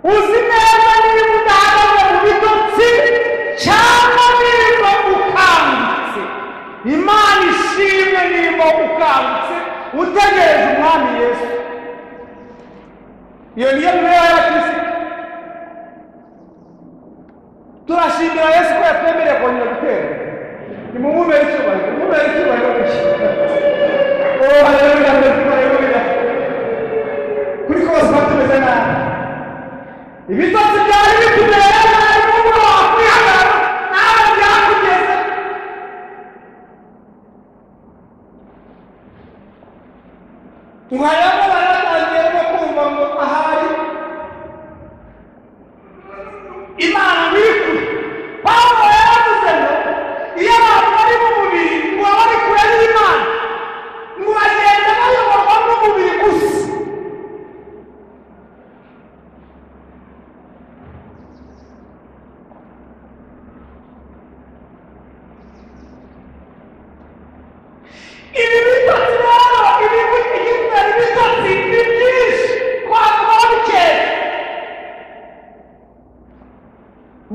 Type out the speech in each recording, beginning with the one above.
uzi neza niba udahagaze mu bitotsi cyangwa niba ukangutse. Imana ishimwe niba ukangutse utegereje umwami Yesu. Iyo niyo mibereho y'abakirisitu. Turashimira Yesu ko yatwemereye kongera gutera. Nimumubere icyubahiro, mumubere icyubahiro gushya. Oh, haleluya, haleluya. Kuri kose batumeze nabi. Ibitotsi byari bitubera nabi, n'ubwo wakwihagarara nawe byakugeze. Tuhayamo baratangiye no kumva ngo ahari Imana biri kure. Pawulo yaravuze ngo iyo abantu bari mu mubiri ngo bari kure y'Imana ngo bagenda bayoborwa n'umubiri gusa. Ibi bitotsi rero, ibitotsi ni byinshi twavugaho bikeya.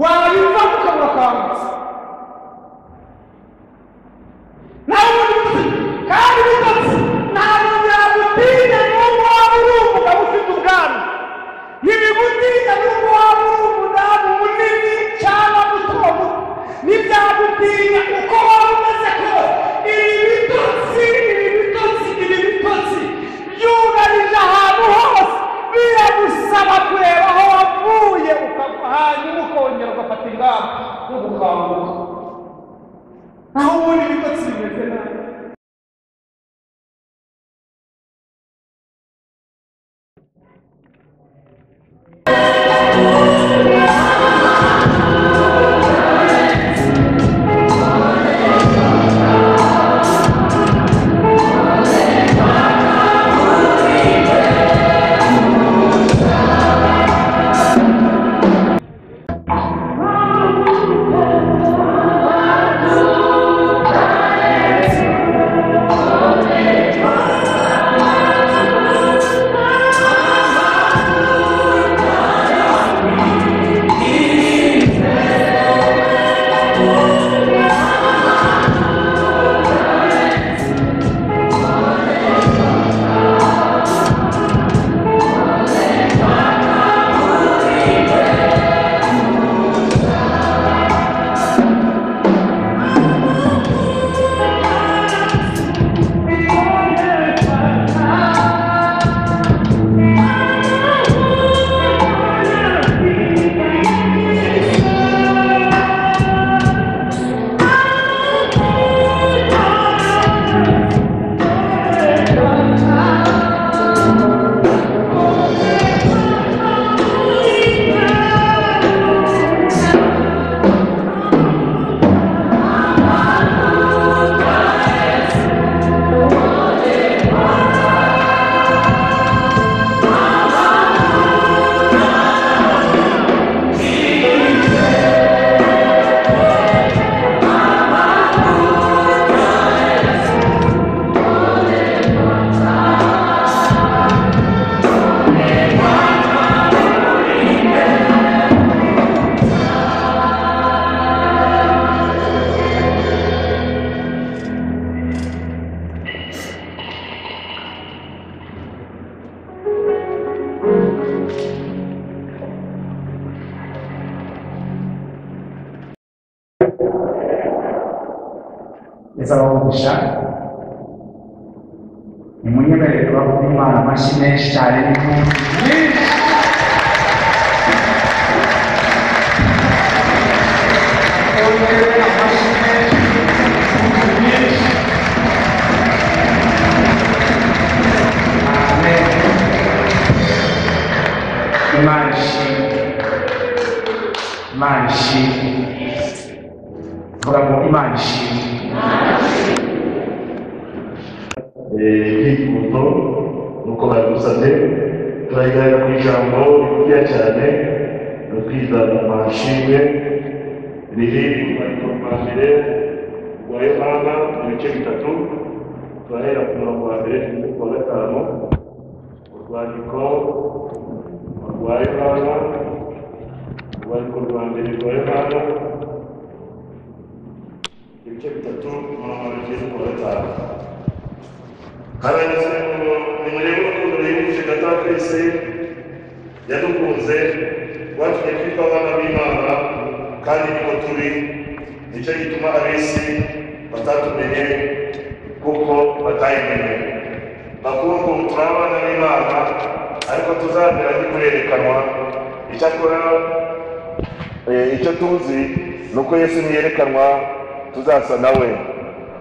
Wabiva ukabura kwambutsa nawe ubundi kandi ibitotsi ntabwo byagutinya n'ubwo waba uri umugabo ufite ubwanwa. Ntibigutinya n'ubwo waba uri umudamu munini cyangwa muto muto. Ntibyagutinya uko waba umeze kose. Ibi bitotsi byugarije ahantu hose. Biragusaba kureba aho wavuye hanyuma ukongera ugafata ingamba zo gukanguka. Naho ubundi ibitotsi bimeze nabi. Ezabavugisha nimunyemerere tubavuga Imana amashyi menshi cyane n'impundu nyinshi. Amen. Imana ishimwe, Imana ishimwe. Vuga ngo Imana ishimwe. Ibyifuzo nuko babigusabye turayigaragara ku ijambo rigufiya cyane no kwizana amashimwe riri mu rwandiko rwa mbere rwa Yohana ibice bitatu turahera ku murongo wa mbere kugeza ku wa gatanu. Urwandiko rwa rwa Yohana, urwandiko rwa mbere rwa Yohana, ibice 3 umurongo wa 5. Haranditse ngo nimurebe urukundo ruhebuje Data wa twese yadukunze, rwatumye twitwa abana b'Imana, kandi niko turi. Nicyo gituma ab'isi batatumenye kuko batayimenye. Bakundwa, ubu turi abana b'Imana, ariko tuzamera ntikurerekanwa. Icyakora icyo tuzi ni uko Yesu niyerekanwa tuzasa nawe,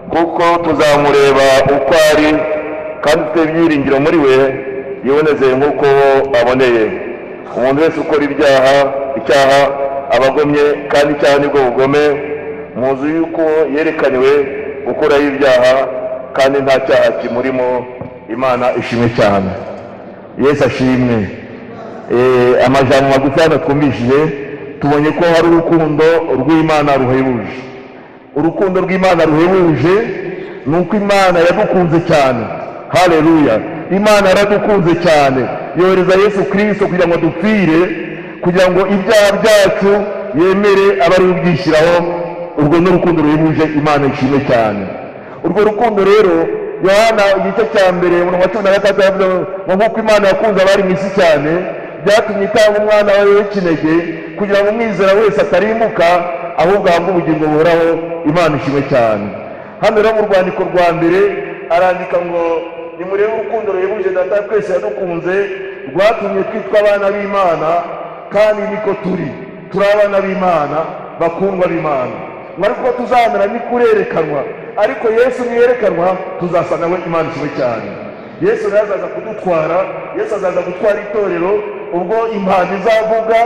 kuko tuzamureba uko ari, kandi dufite ibyiringiro muri we yibonezeye nk'uko aboneye. Umuntu wese ukora icyaha aba agomye, kandi icyaha nibwo bugome. Muzi yuko yerekanywe gukuraho ibyaha, kandi nta cyaha kimurimo. Imana ishimwe cyane. Yesu ashimwe. Amajambo magufi hano twumvishije, tubonye ko hari urukundo rw'Imana ruhebuje. Urukundo rw'Imana ruhebuje ni uko Imana yadukunze cyane. Haleluya! Imana yaradukunze cyane, yohereza Yesu Kristo kugira ngo dupfire, kugira ngo ibyaha byacu yemere abe ari ubyishyiraho. Urwo ni urukundo ruhebuje. Imana ishimwe cyane. Urwo rukundo rero Yohana igice cya mbere umurongo wa 13 yavuze ngo nk'uko Imana yakunze abari mu isi cyane, byatumye itanga umwana wayo w'ikinege, kugira ngo umwizera wese atarimbuka, ahubwo ahabwe ubugingo buhoraho. Imana ishimwe cyane. Hano rero mu rwandiko rwa mbere arandika ngo nimurebe urukundo ruhebuje Data twese yadukunze, rwatumye twitwa abana b'Imana, kandi niko turi. Turi abana b'Imana, bakundwa b'Imana. Ariko tuzamera ntikurerekanwa, ariko Yesu niyerekanwa tuzasa nawe. Imana ishimwe cyane. Yesu azaza kudutwara, Yesu azaza gutwara itorero. Ubwo impanda izavuga,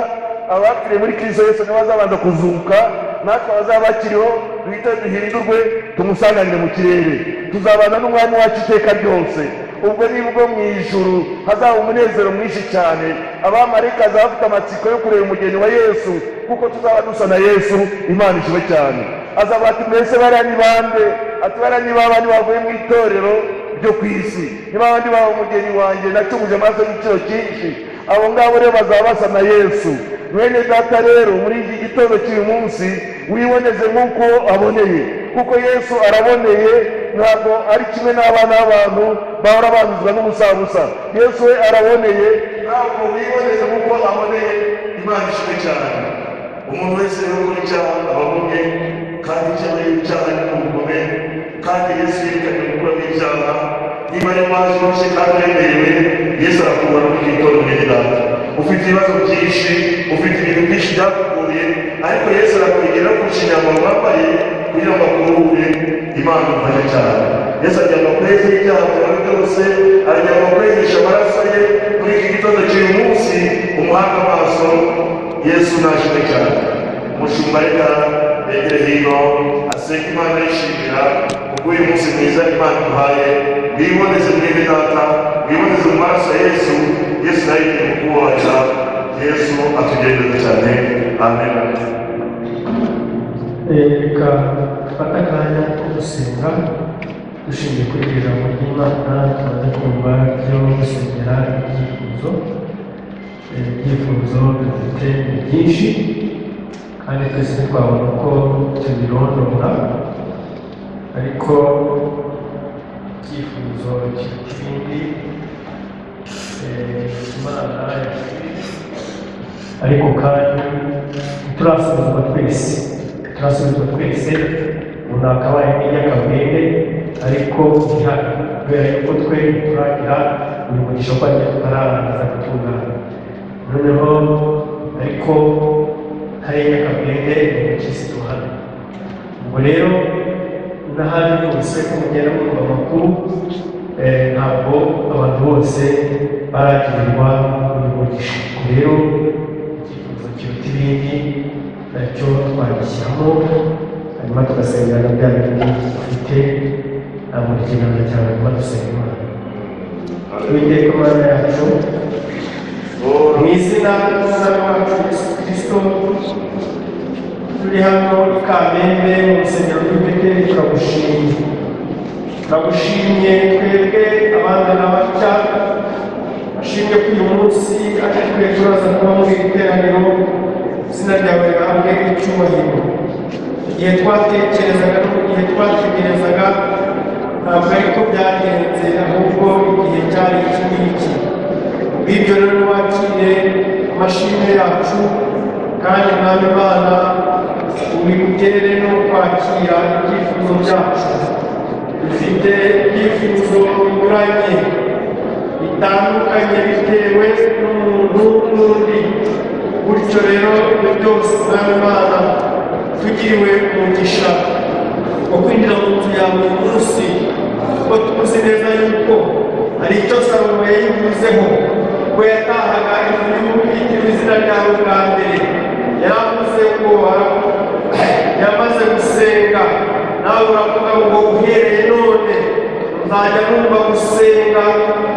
abapfiriye muri Kristo Yesu nibo bazabanza kuzuka, natwe abazaba bakiriho duhite duhindurwe tumusanganire mu kirere, tuzabana n'umwami wacu iteka ryose. Ubwo nibwo mu ijuru hazaba umunezero mwinshi cyane. Abamarayika bazaba bafite amatsiko yo kureba umugeni wa Yesu, kuko tuzaba dusa na Yesu. Imana ishimwe cyane. Azaba ati mbese bariya ni bande? Ati bariya ni babandi bavuye mu itorero ryo ku isi, ni babandi baba umugeni wanjye nacunguje amaraso y'igiciro cyinshi. Abo ngabo rero bazaba basa na Yesu. Mwene data rero, muri iki gitondo cy'uyu munsi wiboneze nk'uko aboneye, kuko Yesu araboneye. Ntabwo ari kimwe n'abana b'abantu bahora banduzwa n'ubusabusa. Yesu we araboneye, ntabwo wiboneze nk'uko aboneye. Imana ishimwe cyane. Umuntu wese rero ukora icyaha aba agomye, kandi icyaha ni ubugome, kandi Yesu yerekanye gukuraho ibyaha. Niba ari mazi wose kandi uremerewe, Yesu arakubona muri iki gitondo. Mwene data, ufite ibibazo byinshi, ufite ibintu byinshi byakugoriye, ariko Yesu arakwegera kurusha inyambaro wambaye kugira ngo akuruhure. Imana imufashe cyane. Yesu agira ngo akweze ibyaha byawe byose, agira ngo akwezeshe amaraso ye. Muri iki gitondo cy'uyu munsi umuhanga amaso. Yesu nashimwe cyane. Umushumba reka begere hino asenga Imana yishimira kuko uyu munsi mwiza Imana iduhaye. Wiboneze mwene data, wiboneze mu maraso ya Yesu. Yesu nawe igiye kukubabarira. Yesu atugerageza cyane. Amen. Reka dufate akanya ko gusenga dushingiye kuri iri jambo ry'Imana. Tumaze kumva byo gusengera ibyifuzo. Ibyifuzo dufite ni byinshi, kandi twese twabona ko tubirondora, ariko icyifuzo cy'ikindi Imana yashyize, ariko kandi turasubizwa twese. Umuntu akabaye nk'inyakabwenge, ariko ntihari, kubera yuko twe turagira uyu mugisha ko ariko tutararangiza gutungana. Noneho ariko hari inyakabwenge mu Kristo hano. Ubwo rero n'ahandi hose ko mugenda mwumva amakuru, ntabwo abantu bose baragirirwa uyu mugisha. Rero icyifuzo kiruta ibindi nacyo twagishyiramo, hanyuma tugasengera bya bintu dufite. Ntabwo ikiganza cyawe nyuma dusenga Imana. Uwiteka Imana yacu, mu izina ry'Umwami wacu Yesu Kristo, turi hano i Kamembe mu rusengero rw'Ibeteli. Turagushimye twebwe abana n'abaca ushimwe ko uyu munsi atari turaza kuba muri iri teraniro izina ryawe rihabwe icyubahiro. Igihe twatekerezaga no mu gihe twatekerezaga ntabwo ariko byagenze, ahubwo igihe cyari iki ngiki. Bityo rero wakire amashimwe yacu, kandi mwami Imana ubimutere no kwakira ibyifuzo byacu. Dufite ibyifuzo binyuranye bitandukanye bitewe n'umuntu n'undi, bityo rero ibyo byose mwami Imana tugiriwe umugisha wo kwinjira mu nzu yawe uyu munsi, kuko tuzi neza yuko hari icyo Salomo yayivuzeho ubwo yatahaga inzu yitiriwe izina ryawe bwa mbere. Yaravuze ngo yamaze gusenga, nawe uravuga ngo uhereye none nzajya numva gusenga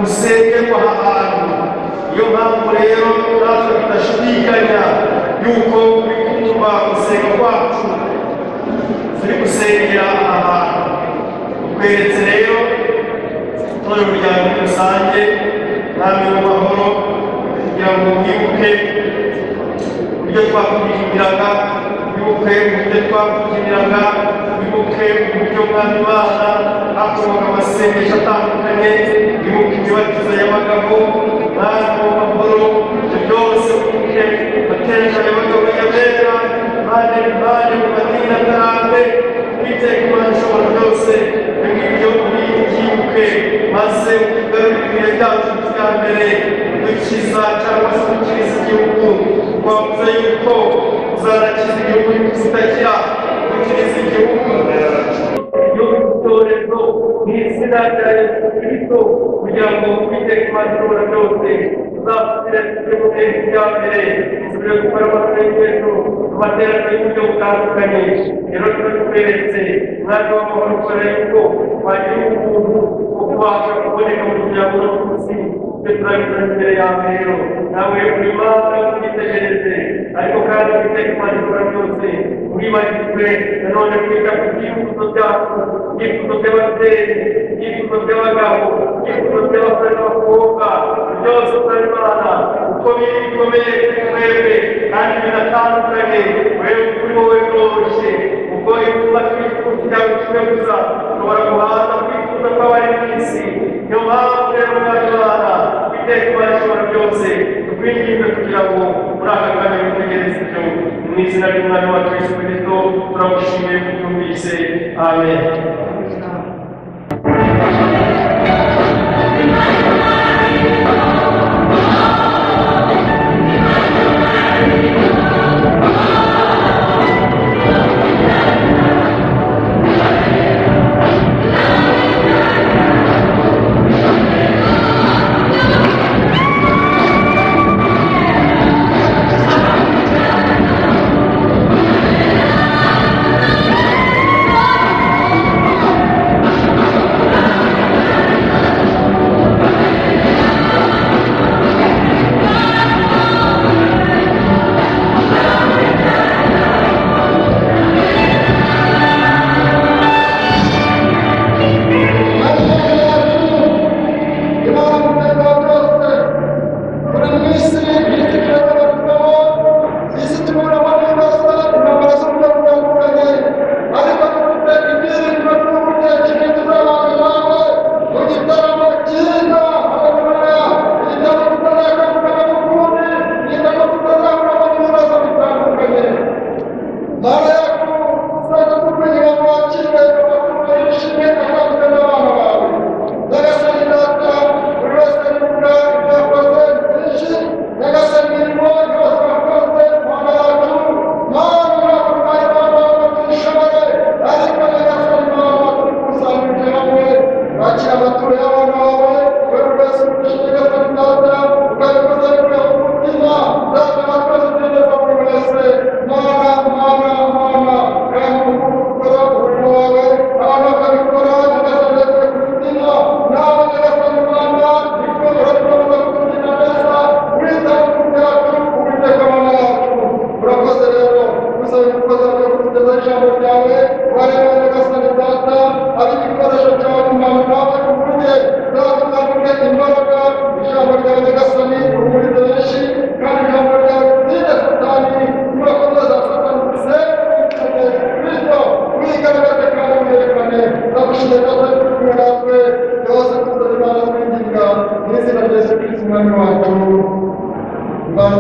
gusengerwa aha hantu. Iyo mpamvu rero natwe tudashidikanya yuko uri kumva gusenga kwacu, turi gusengera aha hantu. Ukweretse rero itorero ryawe muri rusange, mwami w'amahoro, kugira ngo wibuke uburyo twakuririmbiraga, wibuke uburyo twakubyiniraga, wibuke uburyo mwami Imana hakorwaga amasengesho atandukanye, wibuke imibatizo y'abagabo, mwami w'amahoro, ibyo byose wibuke amateka y'abagabo y'abera, impande mu madini atarambe, Uwiteka Imana ishobora byose, ibyo ubyibuke maze ugarure ibihe byacu bya mbere, dukiza cyangwa se dukiriza igihugu. Wavuze yuko uzanakiza igihugu kitagira, dukiriza igihugu y'ubutorezo mu izina rya Yesu Kristo, kugira ngo Uwiteka Imana ishobora byose uzasubire tujye mu bihe bya mbere, tujye gukora amasengesho amateraniro y'uburyo butandukanye. Rero turakweretse mwami w'amahoro, kubera yuko wagira ubuntu bwo kubasha kuboneka mu muryango no ku isi. Ibyo turabizana imbere yawe rero, nawe uri Imana ubitegereze, ariko kandi Uwiteka Imana ikora byose. Uribagirwe nanone kwita ku byifuzo byacu, ibyifuzo by'ababyeyi, ibyifuzo by'abagabo, ibyifuzo by'abasore n'abakobwa, byose utari Imana uko biri bikomeye kuri twebwe kandi binatandukanye. Wewe kuri wowe byoroshye, ubwo ifuza twifuza cyawe kimwe gusa, ushobora guhaza kwifuza kw'abari mu isi. Niyo mpamvu rero mwami Imana Uwiteka Imana ishobora byose, tukwinginze kugira ngo muri aka kanya witegereze ibyo. Mu izina ry'Umwami wacu Yesu Kristo turagushimiye ko ubyumvise. Amen.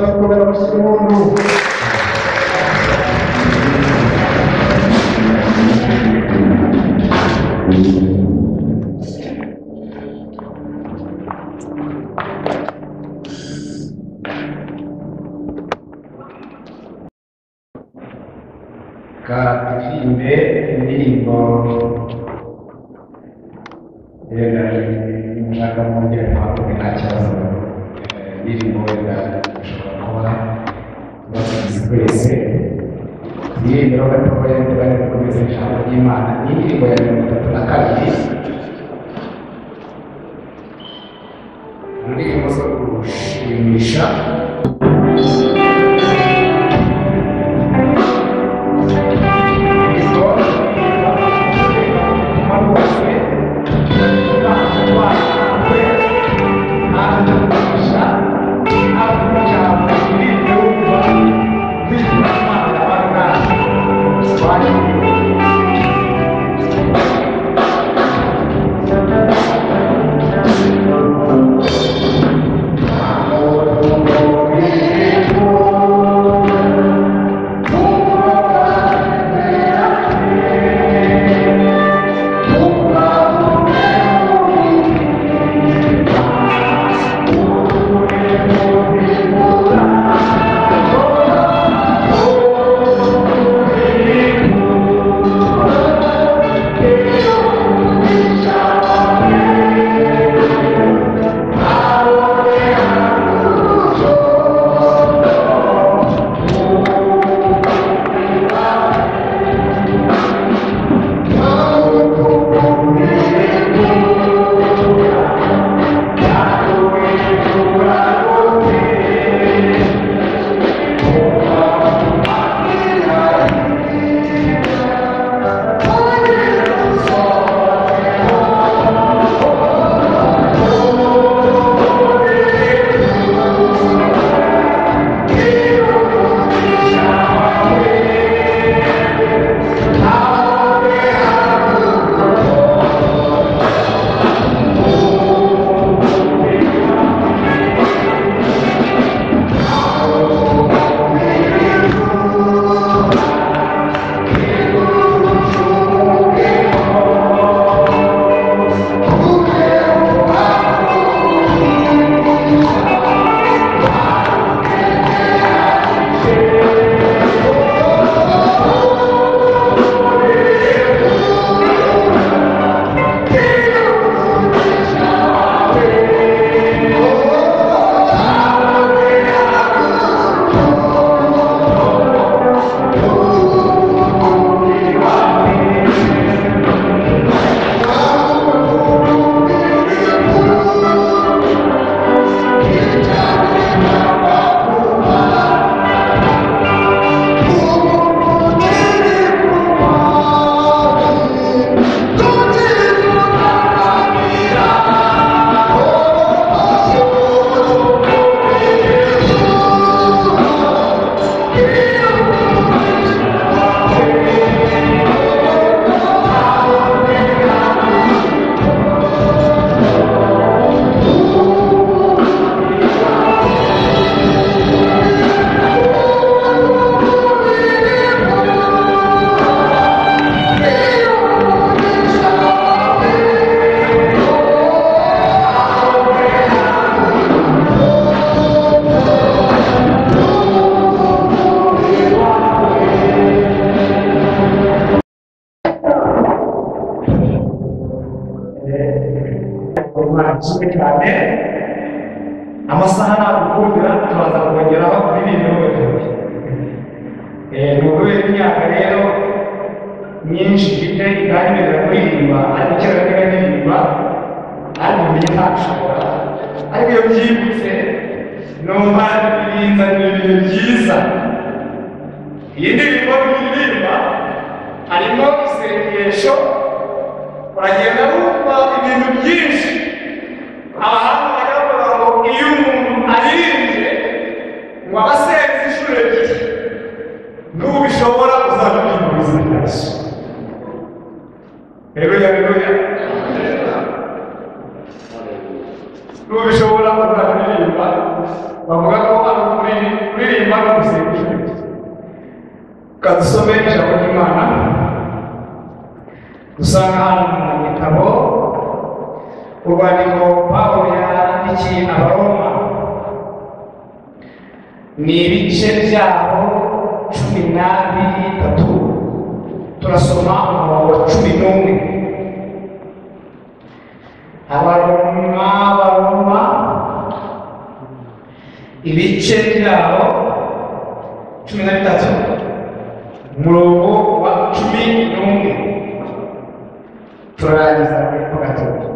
babikomera bashyira umuntu turirimbe indirimbo y'umushaka mu ngeri mpamvu nta kibazo indirimbo wenda dushobora kuba basubiza twese indirimbo gatoya bari gukomeza ijambo ry'Imana indirimbo ya 32 indirimbo zo gushimisha cyane amasaha nagukundira tubaza kongeraho kuririmba ni ukubera imyaka rero myinshi mfite kandi mbere kuririmba ariko kera ndirimba ariko mbiye ntashobora ariko iyo byibutse numva binzanira ibintu byiza iyi ndirimbo turirimba harimo isengesho uragenda wumva ibintu byinshi abantu baravuga ngo iyo umuntu aririmbye ngo abasenze inshuro ebyiri n'ubishobora uzabibwira mu buzima bwa Yesu. Haleluya, haleluya. N'ubishobora uzabiririmba bavuga ko ari ukuririmba bavuze kadusome ijambo ry'Imana dusanga hano mu gitabo urwandiko Pawulo yandikiye Abaroma ni ibice byabo 13 turasoma umurongo wa 11 Abaroma ibice byabo 13 umurongo wa 11 turarangiza mu gatondo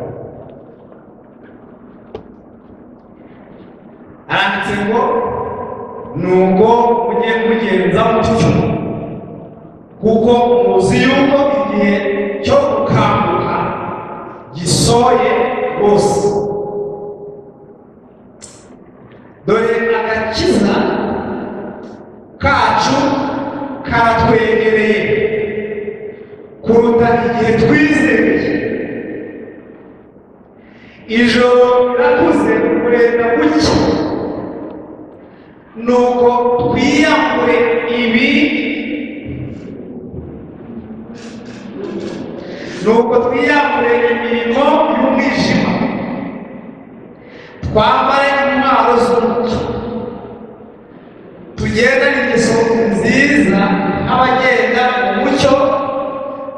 handitse ngo nubwo mugiye kugenza mutyo kuko muzi yuko igihe cyo gukanguka gisoye rwose dore agakiza kacu karatwegereye kuruta igihe twizeye ijoro rirakuze kurenda bucya nuko twiyambure imirimo y'umwijima twambare intwaro z'umucyo tugendane ingeso nziza nk'abagenda mu mucyo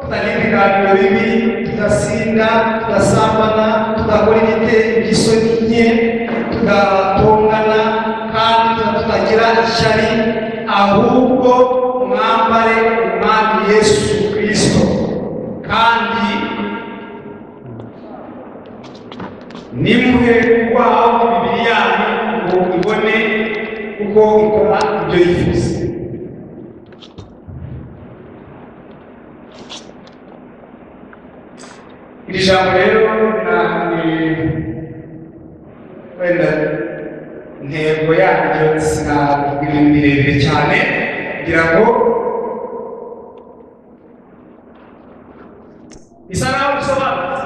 tutagira ibiganiro bibi tudasinda tudasambana tudakora iby'isoni nke tudatongana kandi tutagira ishyari ahubwo mwambare umwami Yesu Kristo kandi nimuhe kwaho imibiri yanyu ngo ibone uko ikora ibyo yifuza. Iri jambo rero wenda intego yaryo sinavuga ibintu birebire cyane kugira ngo bisa naho bisobanutse.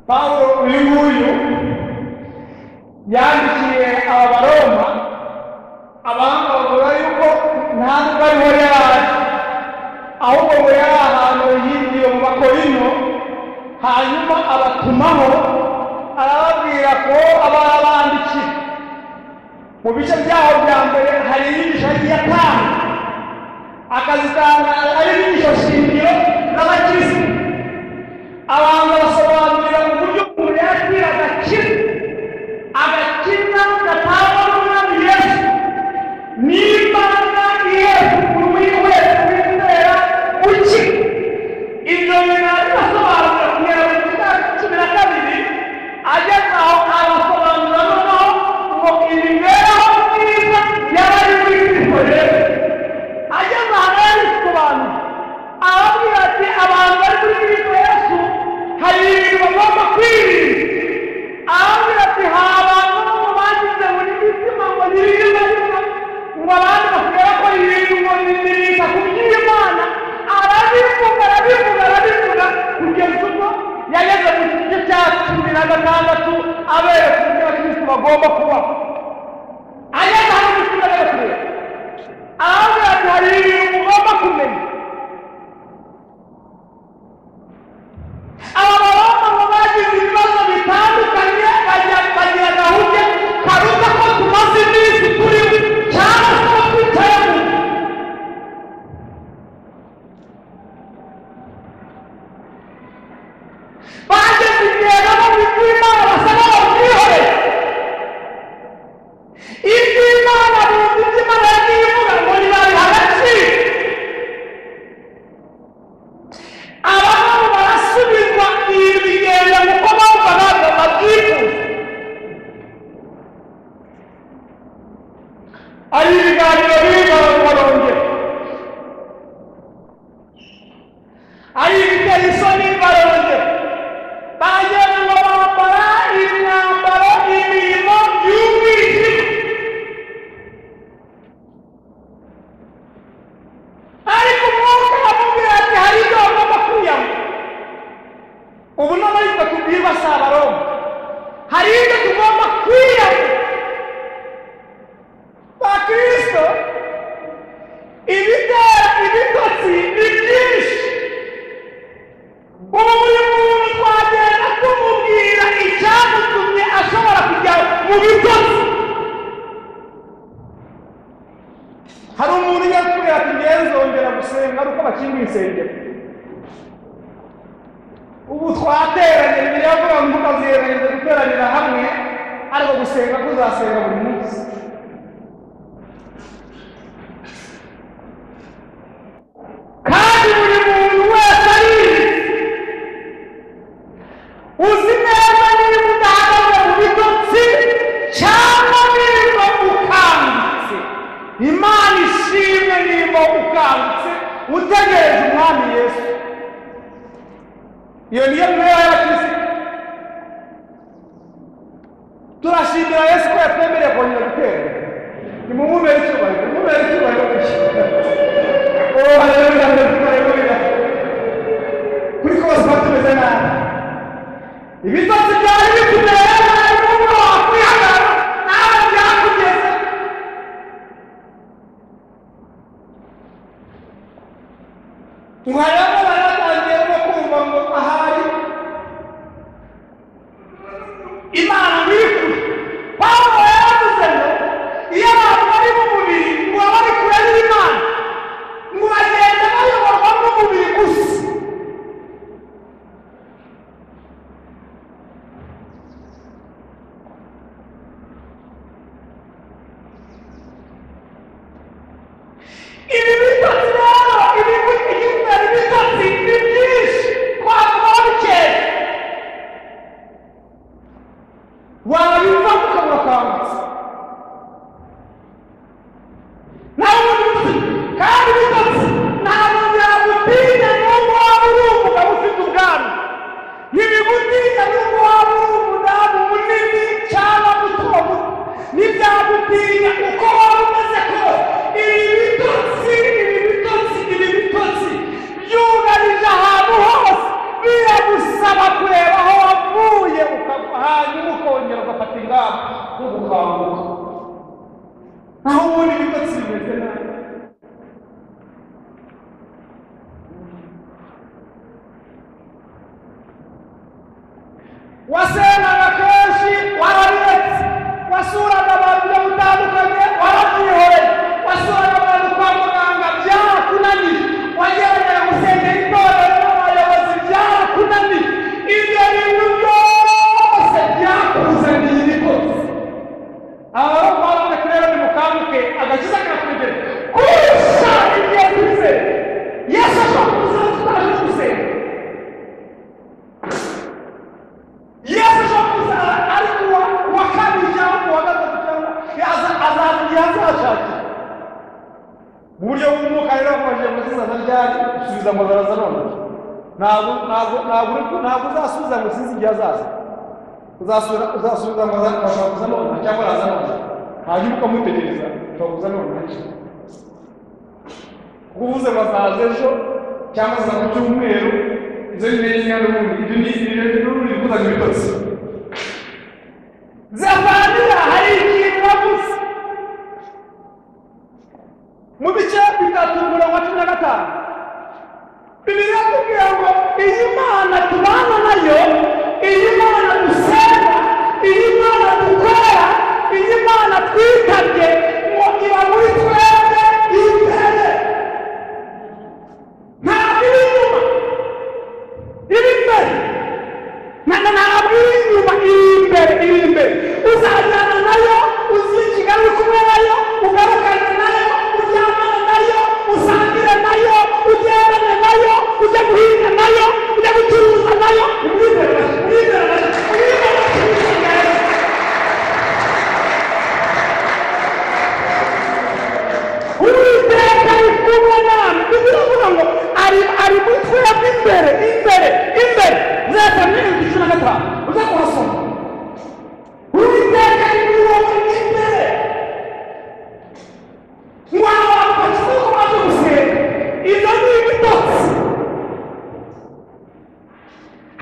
Pawulo uyu nguyu yandikiye Abaroma, abahanga bavuga yuko nta nubwo ariho yari ahubwo ngo yari ahantu yinjiye mu Bakorino, hanyuma abatumaho arababwira ko ababandikiye mu bice byaho bya mbere hari inyigisho agiye atanga, akazitanga ari inyigisho shingiro z'abakirisitu. Abantu basobanurira uburyo umuntu yakira agakiza gatangwa n'umwami Yesu n'imbaraga Yesu buri wese wizera uki. Ibyo bintu arabibasobanurira kugera mu gice cya 12, ageze aho arasobanura noneho ngo imibereho myiza y'abari muri Kristo Yesu. Ageze aho arabisobanura arababwira ati abantu bari muri Kristo Yesu hari ibintu bagomba kwirinda. Arababwira ati hari abantu bagize muri mitima ngo ntibirirwa ngo abandi basigaye bakora ibintu ngo nibita ku by'Imana. Arabivuga kugeza ubwo yageze mu gice cya 16 abereka uburyo abakirisitu bagomba kubaho. Ageze hano mu gice cya 16 arababwira ati hari ibintu mugomba kumenya. Abaroma ngo bagize ibibazo bitandukanye bagira gahuge karuta ko tumaze iminsi turi cyangwa se ko twicaye mu bageze igihe nabo iby'Imana basa n'ababyihoreye. Iby'Imana bumva iby'Imana yagiye ivuga ngo ntibabiha agaciro. Abantu barasubizwa ibi bigenda kuko bumva ntabwo babyifuza. Ari ibiganiro barongera, ari ibitera isoni barongera, bagenda ngo bambara imyambaro imirimo y'umwijima. Ariko umwuka aramubwira ati hari ibyo bagomba kwiyama. Ubu none ariko tubwirwa si Abaroma, hari ibyo tugomba kwiyama. hari umuntu yakubwira ati ngewe nzongera gusenga ari uko bakinga insengero. Ubu twateranye biravuga ngo mukaziyemereze guteranira hamwe ariko gusenga kuzasenga buri munsi. Kandi buri muntu wese arizi uzi neza niba udahagaze mu bitotsi cyangwa niba ukangutse. Imana ishimwe niba ukangutse utegereje umwami Yesu. Iyo niyo ntera y'abakirisitu. Turashimira Yesu ko yatwemereye kongera gutera. Nimumubere icyubahiro, nimumubere icyubahiro gushyira. Oh, haleluya, haleluya. Kuri kose batumeze nabi. Ibitotsi byari bitumereye nabi n'ubwo wakwihangana nawe byakugeze. Ngo hariho abana batangiye no kumva ngo ahari Imana iri kure. Pawulo yaravuze ngo iyo abantu bari mu mubiri ngo baba bari kure y'Imana, ngo bagenda bayoborwa n'umubiri gusa. Ibi bitotsi rero, ibitotsi ni byinshi twavugaho bikeya. Wabiva ukabura kwambutsa. Nawe ubundi kandi ibitotsi ntabwo byagutinya n'ubwo waba uri umugabo ufite ubwanwa. Ntibigutinya n'ubwo waba uri umudamu munini cyangwa muto muto. Ntibyagutinya uko waba umeze kose. Ibi bitotsi byugarije ahantu hose. Biragusaba kureba aho wavuye hanyuma ukongera ugafata ingamba zo gukanguka. Aho ubundi ibitotsi bimeze nabi. Wasengaga kenshi warabiretse, wasuraga abantu butandukanye warabyihoreye, wasuraga abantu kwa muganga byarakunaniye, wagerageza gusengera itorero n'abayobozi byarakunaniye. Ibyo bintu byose byakuzaniye ibitotsi. Abarokora rero nimukanguke, agakiza karakugera kurusha ibyo tuze. Yesu ashobora kuza tutaje gusenga. Yesu ashobora kuza ari kuwa kabiri cyangwa kuwa gatatu cyangwa azaza igihe azashakira. Mu buryo bw'umwuka rero bakomeje kuzizaza ryari usubiza ngo zaraza none. Ntabwo uzasubiza ngo sinzi igihe azaza. Uzasubiza ngo ashobora kuza none cyangwa araza none. Hanyuma ukamutegereza ashobora kuza none. Kuvuze ngo azaza ejo cyangwa azaza ku cyumweru, izo ni neza n'ubundi. Ibyo ni ibintu bikuzanira ibitotsi. Zefaniya hari ikintu wavuze mu bice bitatu umurongo wa 15. Bibiliya itubwira ngo iyi Mana tubana nayo, iyi Mana dusenga, iyi Mana dukora, iyi Mana twitabye ngo iba muri twebwe imbere. Ntabwo iri inyuma, iri imbere. Ntabwo iri inyuma, iri imbere. Uzajyana nayo, uzikigali uri kumwe nayo, ugarukane nayo, ujyamane nayo, usangire nayo, ugendane nayo, ujya guhinga nayo, ujya gucuruza nayo. Uwiteka ari kumwe namwe. Biravuga ngo ari muri twebwe imbere. Zefaniya 15 uza kuhasoma. Uwiteka ari muri wowe imbere. Wabakiza ko baje gusenga. Izo ni ibitotsi.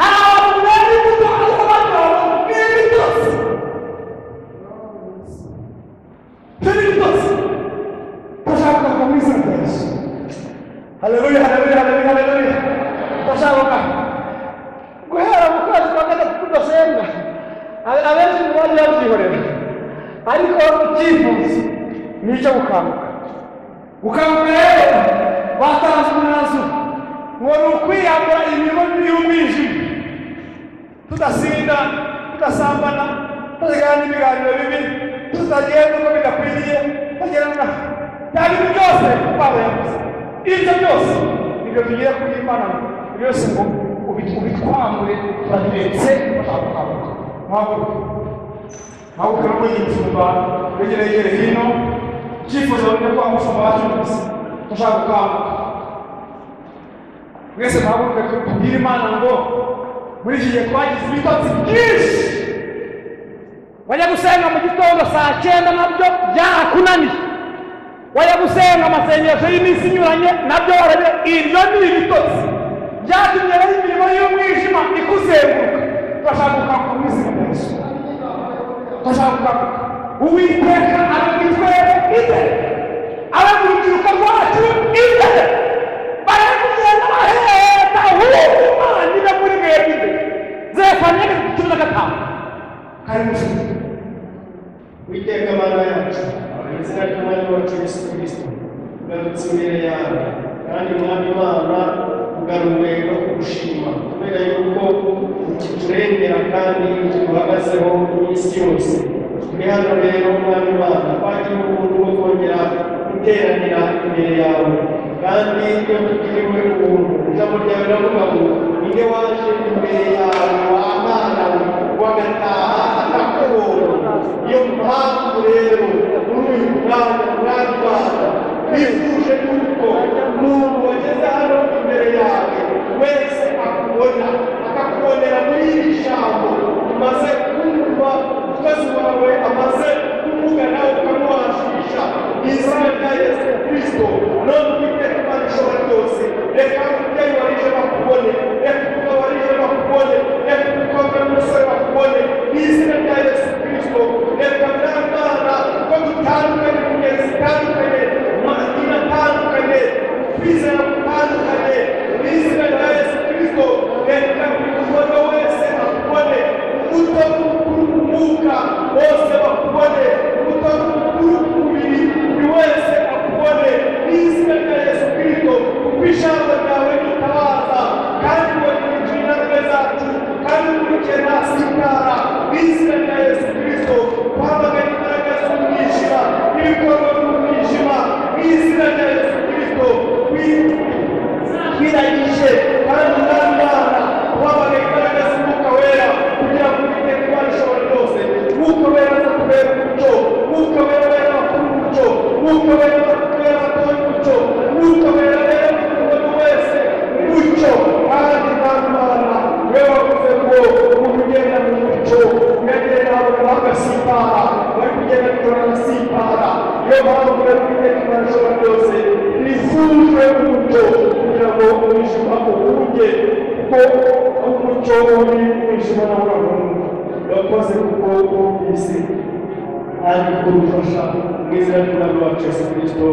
Hari abantu bari gutoka ko batora ni ibitotsi. Turi ibitotsi. Tashaka kumisa Yesu. Haleluya, haleluya, haleluya, haleluya. Tashaka guhera mu kwezi kwa gatatu tudasenga. Abenshi mu bari babyihorera. Ariko icyifuzo ni icyo gukanguka. ukavuga rero batanze umwanzuro ngo ni ukwiyambura imirimo y'umwijima, tudasinda, tudasambana, tutagirana n'ibiganiro bibi, tutagenda uko bidakwiriye, tutagirana bya bintu byose Pawulo yavuze. Ibyo byose nibyo tugiye kuri Imana byose ngo ubitwamure turabiretse ntabwo muri iyi cyumba begereye hino cyifuzo cyo kwamushoma bacyumvise dushaka gukanguka mwese ntabwo tubwire Imana ngo muri iki gihe twagize ibitotsi byinshi, wajya gusenga mu gitondo saa 9 nabyo byarakunaniye, wajya gusenga amasengesho y'iminsi inyuranye nabyo warabe. Ibyo ni ibitotsi byatumye rero imirimo y'umwijima ikuzenguruka. Turashaka gukanguka mu izina rya Yesu, turashaka gukanguka. Uwiteka ari muri twebwe imbere, ari mu rubyiruko rwacu imbere, bari kugenda baheta Imana niba muri mwebwe imbere. Zefaniya 15 kari mushiki Uwiteka Mana yacu, izina ry'Umwami wacu Yesu Kristo, tugarutse imbere yawe kandi Mwami Imana tugaruwe no kugushima kubera yuko ukiturengera kandi tuguhagazeho iminsi yose. Turi hano rero Mwami Imana twagira ubuntu bwo kongera guteranira imbere yawe, kandi iyo tugiriwe ubuntu ijambo ryawe riravuga ngo ninde waje imbere yawe wamana wagataha atakubonye. Iyo mpamvu rero muri uyu mwanya Mwami Imana bifuje yuko umuntu wageze hano imbere yawe wese akubona, akakubonera muri iri jambo umaze kumva umukozi wawe amaze kuvuga nawe ukamuhashisha izina rya Yesu Kristo. None Uwiteka Imana ishobora byose, reka umubyeyi warije bakubone, reka umugabo warije bakubone, reka umukobwa n'umusore bakubone izina rya Yesu Kristo. Reka Mwana ko dutandukanye mu ngeri zitandukanye, mu madini atandukanye, kwizera gutandukanye, mu izina rya Yesu Kristo. Reka buri muntu wese akubone, umuto n'umukuru w'umwuka bose bakubone, umuto n'umukuru w'umubiri buri wese akubone n'izina rya Yesu Kristo. Kuko ijambo ryawe ritabaza kandi wakurikira intambwe zacu kandi ukurikiye nta sitara n'izina rya Yesu Kristo. Twamagana imbaraga z'umwijima n'ibikorwa by'umwijima n'izina rya Yesu Kristo. Twiragije kandi Imana twamagana imbaraga z'Umwuka Wera kugira ngo Uwiteka Imana ishobora byose. Umwuka Wera azatubera umucyo, Umwuka Wera abera abakuru umucyo, Umwuka Wera abera abatoya umucyo, Umwuka Wera abera umuntu wese umucyo. Kandi Imana we wavuze ngo umuntu ugenda mu mucyo uyagenda abantu bagasitara, bari kugenda nijoro bagasitara. Niyo mpamvu rero Uwiteka Imana ishobora byose nifuje umucyo kugira ngo umwijima uwuge, kuko umucyo uri umwijima nawe urabona. Urakoze kuko wumvise kandi kudufasha mu izina ry'Umwami wacu Yesu Kristo.